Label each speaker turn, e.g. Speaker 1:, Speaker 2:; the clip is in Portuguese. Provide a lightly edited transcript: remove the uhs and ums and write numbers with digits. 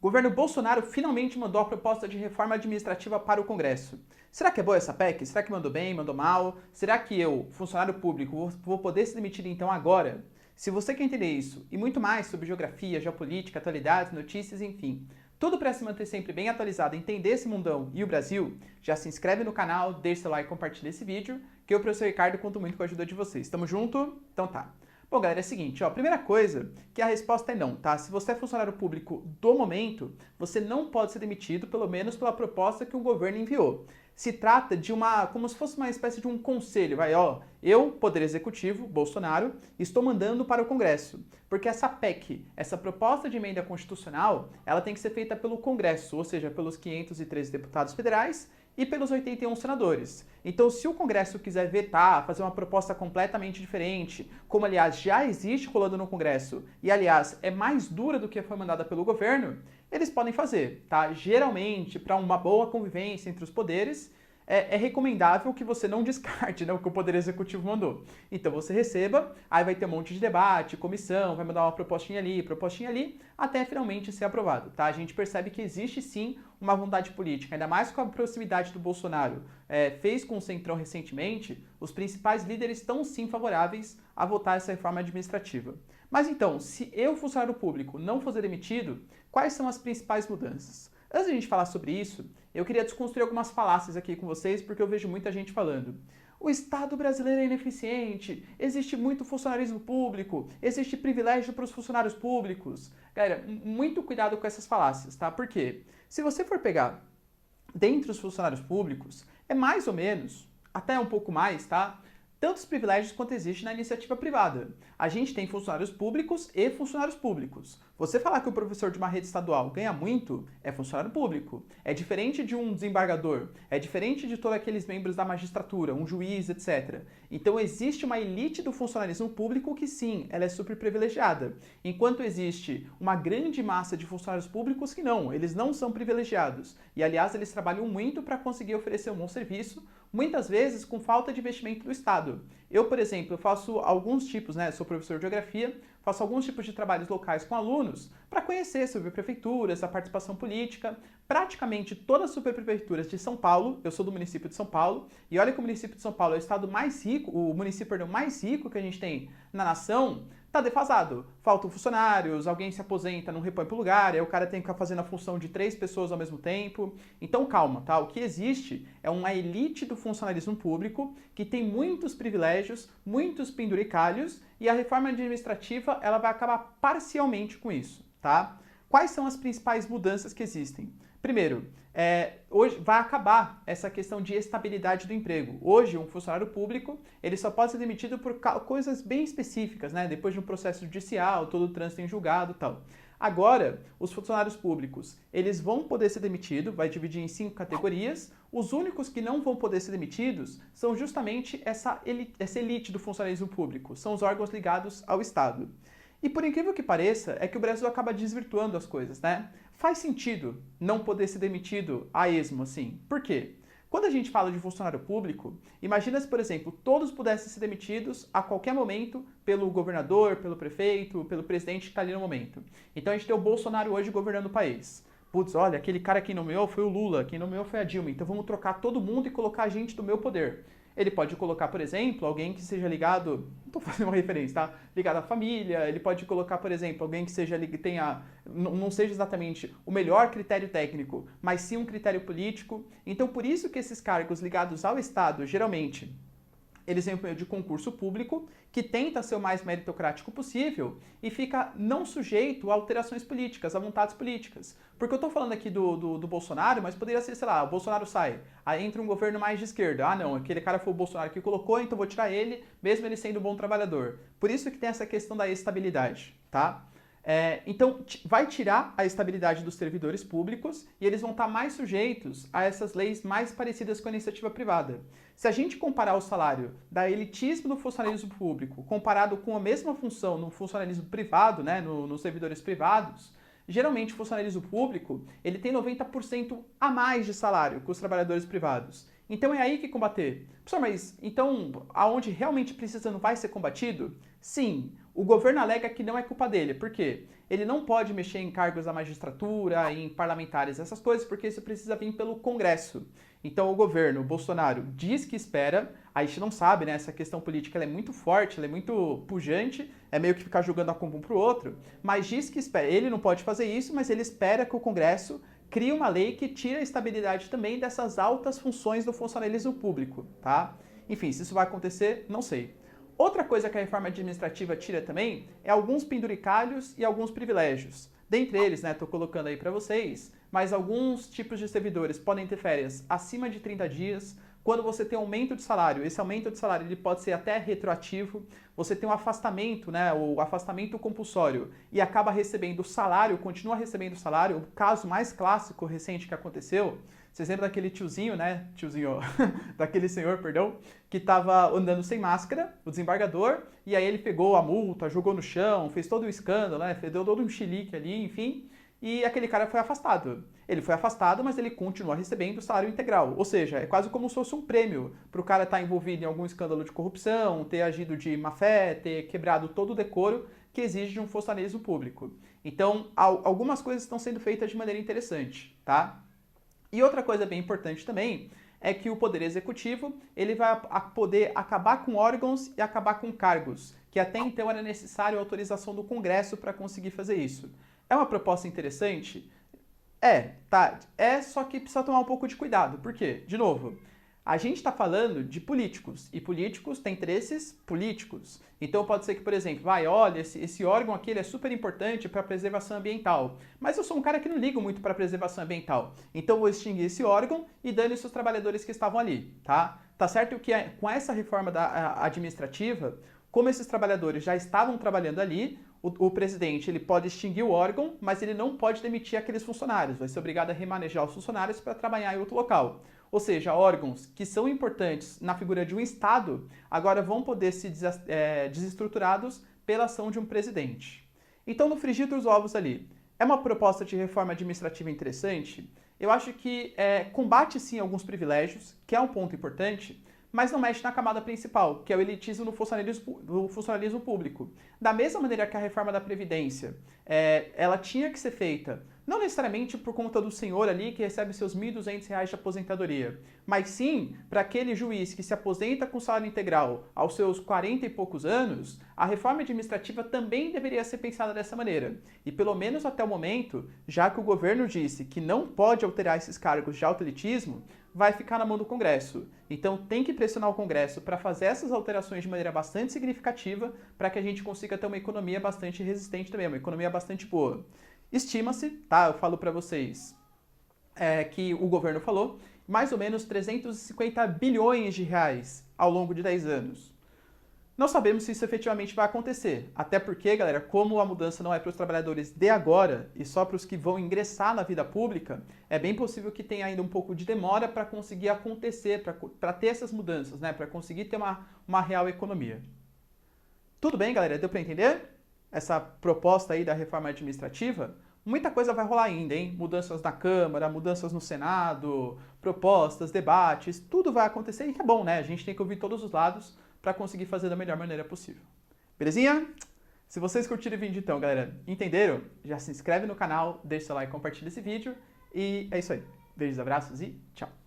Speaker 1: O governo Bolsonaro finalmente mandou a proposta de reforma administrativa para o Congresso. Será que é boa essa PEC? Será que mandou bem, mandou mal? Será que eu, funcionário público, vou poder ser demitido então agora? Se você quer entender isso e muito mais sobre geografia, geopolítica, atualidades, notícias, enfim, tudo para se manter sempre bem atualizado, entender esse mundão e o Brasil, já se inscreve no canal, deixa seu like e compartilha esse vídeo, que eu, professor Ricardo, conto muito com a ajuda de vocês. Tamo junto? Então tá. Bom, galera, é o seguinte, ó, primeira coisa, que a resposta é não, tá? Se você é funcionário público do momento, você não pode ser demitido, pelo menos pela proposta que o governo enviou. Se trata de como se fosse uma espécie de um conselho, vai, ó, eu, Poder Executivo, Bolsonaro, estou mandando para o Congresso, porque essa PEC, essa proposta de emenda constitucional, ela tem que ser feita pelo Congresso, ou seja, pelos 513 deputados federais e pelos 81 senadores. Então, se o Congresso quiser vetar, fazer uma proposta completamente diferente, como aliás já existe rolando no Congresso, e aliás é mais dura do que foi mandada pelo governo, eles podem fazer, tá? Geralmente, para uma boa convivência entre os poderes, é recomendável que você não descarte, né, o que o Poder Executivo mandou. Então você receba, aí vai ter um monte de debate, comissão, vai mandar uma propostinha ali, até finalmente ser aprovado, tá? A gente percebe que existe sim uma vontade política, ainda mais com a proximidade do Bolsonaro fez com o Centrão recentemente, os principais líderes estão sim favoráveis a votar essa reforma administrativa. Mas então, se eu, funcionário público, não for demitido, quais são as principais mudanças? Antes de a gente falar sobre isso, eu queria desconstruir algumas falácias aqui com vocês, porque eu vejo muita gente falando: o Estado brasileiro é ineficiente, existe muito funcionarismo público, existe privilégio para os funcionários públicos. Galera, muito cuidado com essas falácias, tá? Por quê? Se você for pegar dentre os funcionários públicos, é mais ou menos, até um pouco mais, tá? Tantos privilégios quanto existe na iniciativa privada. A gente tem funcionários públicos e funcionários públicos. Você falar que o professor de uma rede estadual ganha muito, é funcionário público. É diferente de um desembargador, é diferente de todos aqueles membros da magistratura, um juiz, etc. Então existe uma elite do funcionalismo público que sim, ela é super privilegiada. Enquanto existe uma grande massa de funcionários públicos que não, eles não são privilegiados. E aliás, eles trabalham muito para conseguir oferecer um bom serviço, muitas vezes com falta de investimento do Estado. Eu, por exemplo, faço alguns tipos, né, sou professor de geografia, faço alguns tipos de trabalhos locais com alunos para conhecer sobre prefeituras, a participação política. Praticamente todas as superprefeituras de São Paulo, eu sou do município de São Paulo, e olha que o município de São Paulo é o estado mais rico, o município, perdão, mais rico que a gente tem na nação, tá defasado. Faltam funcionários, alguém se aposenta, não repõe pro lugar, aí o cara tem que ficar fazendo a função de 3 pessoas ao mesmo tempo. Então calma, tá? O que existe é uma elite do funcionalismo público que tem muitos privilégios, muitos penduricalhos, e a reforma administrativa ela vai acabar parcialmente com isso, tá? Quais são as principais mudanças que existem? Primeiro, hoje vai acabar essa questão de estabilidade do emprego. Hoje, um funcionário público, ele só pode ser demitido por coisas bem específicas, né? Depois de um processo judicial, todo o trânsito em julgado e tal. Agora, os funcionários públicos, eles vão poder ser demitidos, vai dividir em 5 categorias. Os únicos que não vão poder ser demitidos são justamente essa elite do funcionalismo público, são os órgãos ligados ao Estado. E por incrível que pareça, é que o Brasil acaba desvirtuando as coisas, né? Faz sentido não poder ser demitido a esmo, assim. Por quê? Quando a gente fala de funcionário público, imagina se, por exemplo, todos pudessem ser demitidos a qualquer momento pelo governador, pelo prefeito, pelo presidente que está ali no momento. Então a gente tem o Bolsonaro hoje governando o país. Putz, olha, aquele cara que nomeou foi o Lula, quem nomeou foi a Dilma, então vamos trocar todo mundo e colocar a gente do meu poder. Ele pode colocar, por exemplo, alguém que seja ligado, não estou fazendo uma referência, tá? Ligado à família, ele pode colocar, por exemplo, alguém que seja não seja exatamente o melhor critério técnico, mas sim um critério político. Então, por isso que esses cargos ligados ao Estado, geralmente, eles vêm por meio de concurso público, que tenta ser o mais meritocrático possível e fica não sujeito a alterações políticas, a vontades políticas. Porque eu estou falando aqui do Bolsonaro, mas poderia ser, sei lá, o Bolsonaro sai, aí entra um governo mais de esquerda. Ah, não, aquele cara foi o Bolsonaro que colocou, então vou tirar ele, mesmo ele sendo um bom trabalhador. Por isso que tem essa questão da estabilidade, tá? Então, vai tirar a estabilidade dos servidores públicos e eles vão estar mais sujeitos a essas leis mais parecidas com a iniciativa privada. Se a gente comparar o salário da elitismo do funcionalismo público comparado com a mesma função no funcionalismo privado, né, nos servidores privados, geralmente o funcionalismo público ele tem 90% a mais de salário que os trabalhadores privados. Então é aí que combater. Professor, mas então aonde realmente precisa não vai ser combatido? Sim, o governo alega que não é culpa dele. Por quê? Ele não pode mexer em cargos da magistratura, em parlamentares, essas coisas, porque isso precisa vir pelo Congresso. Então o governo, o Bolsonaro, diz que espera, a gente não sabe, né? Essa questão política ela é muito forte, ela é muito pujante, é meio que ficar jogando a culpa um pro outro, mas diz que espera. Ele não pode fazer isso, mas ele espera que o Congresso crie uma lei que tire a estabilidade também dessas altas funções do funcionalismo público, tá? Enfim, se isso vai acontecer, não sei. Outra coisa que a reforma administrativa tira também é alguns penduricalhos e alguns privilégios. Dentre eles, né, tô colocando aí para vocês, mas alguns tipos de servidores podem ter férias acima de 30 dias. Quando você tem aumento de salário, esse aumento de salário ele pode ser até retroativo. Você tem um afastamento, né, o afastamento compulsório e acaba recebendo salário, continua recebendo salário. O caso mais clássico recente que aconteceu, vocês lembram daquele tiozinho, né, daquele senhor, perdão, que estava andando sem máscara, o desembargador, e aí ele pegou a multa, jogou no chão, fez todo um escândalo, né, deu todo um chilique ali, enfim, e aquele cara foi afastado. Ele foi afastado, mas ele continua recebendo o salário integral. Ou seja, é quase como se fosse um prêmio para o cara estar envolvido em algum escândalo de corrupção, ter agido de má fé, ter quebrado todo o decoro que exige de um funcionalismo público. Então, algumas coisas estão sendo feitas de maneira interessante, tá? E outra coisa bem importante também é que o Poder Executivo ele vai poder acabar com órgãos e acabar com cargos, que até então era necessário a autorização do Congresso para conseguir fazer isso. É uma proposta interessante? Tá. Só que precisa tomar um pouco de cuidado. Por quê? De novo, a gente está falando de políticos, e políticos têm interesses políticos. Então pode ser que, por exemplo, olha, esse órgão aqui ele é super importante para a preservação ambiental, mas eu sou um cara que não ligo muito para a preservação ambiental, então eu vou extinguir esse órgão e dane-se os trabalhadores que estavam ali, tá? Tá certo que com essa reforma administrativa, como esses trabalhadores já estavam trabalhando ali, o presidente ele pode extinguir o órgão, mas ele não pode demitir aqueles funcionários, vai ser obrigado a remanejar os funcionários para trabalhar em outro local. Ou seja, órgãos que são importantes na figura de um Estado, agora vão poder ser desestruturados pela ação de um presidente. Então, no frigir dos ovos ali, é uma proposta de reforma administrativa interessante? Eu acho que combate sim alguns privilégios, que é um ponto importante, mas não mexe na camada principal, que é o elitismo no funcionalismo público. Da mesma maneira que a reforma da Previdência, ela tinha que ser feita, não necessariamente por conta do senhor ali que recebe seus R$ 1.200 de aposentadoria, mas sim para aquele juiz que se aposenta com salário integral aos seus 40 e poucos anos, a reforma administrativa também deveria ser pensada dessa maneira. E pelo menos até o momento, já que o governo disse que não pode alterar esses cargos de alto elitismo, vai ficar na mão do Congresso. Então tem que pressionar o Congresso para fazer essas alterações de maneira bastante significativa para que a gente consiga ter uma economia bastante resistente também, uma economia bastante boa. Estima-se, tá? Eu falo para vocês que o governo falou, mais ou menos 350 bilhões de reais ao longo de 10 anos. Não sabemos se isso efetivamente vai acontecer, até porque, galera, como a mudança não é para os trabalhadores de agora e só para os que vão ingressar na vida pública, é bem possível que tenha ainda um pouco de demora para conseguir acontecer, para ter essas mudanças, né? Para conseguir ter uma real economia. Tudo bem, galera? Deu para entender? Essa proposta aí da reforma administrativa? Muita coisa vai rolar ainda, hein? Mudanças na Câmara, mudanças no Senado, propostas, debates, tudo vai acontecer e que é bom, né? A gente tem que ouvir todos os lados para conseguir fazer da melhor maneira possível. Belezinha? Se vocês curtiram o vídeo então, galera, entenderam? Já se inscreve no canal, deixa seu like, compartilha esse vídeo e é isso aí. Beijos, abraços e tchau!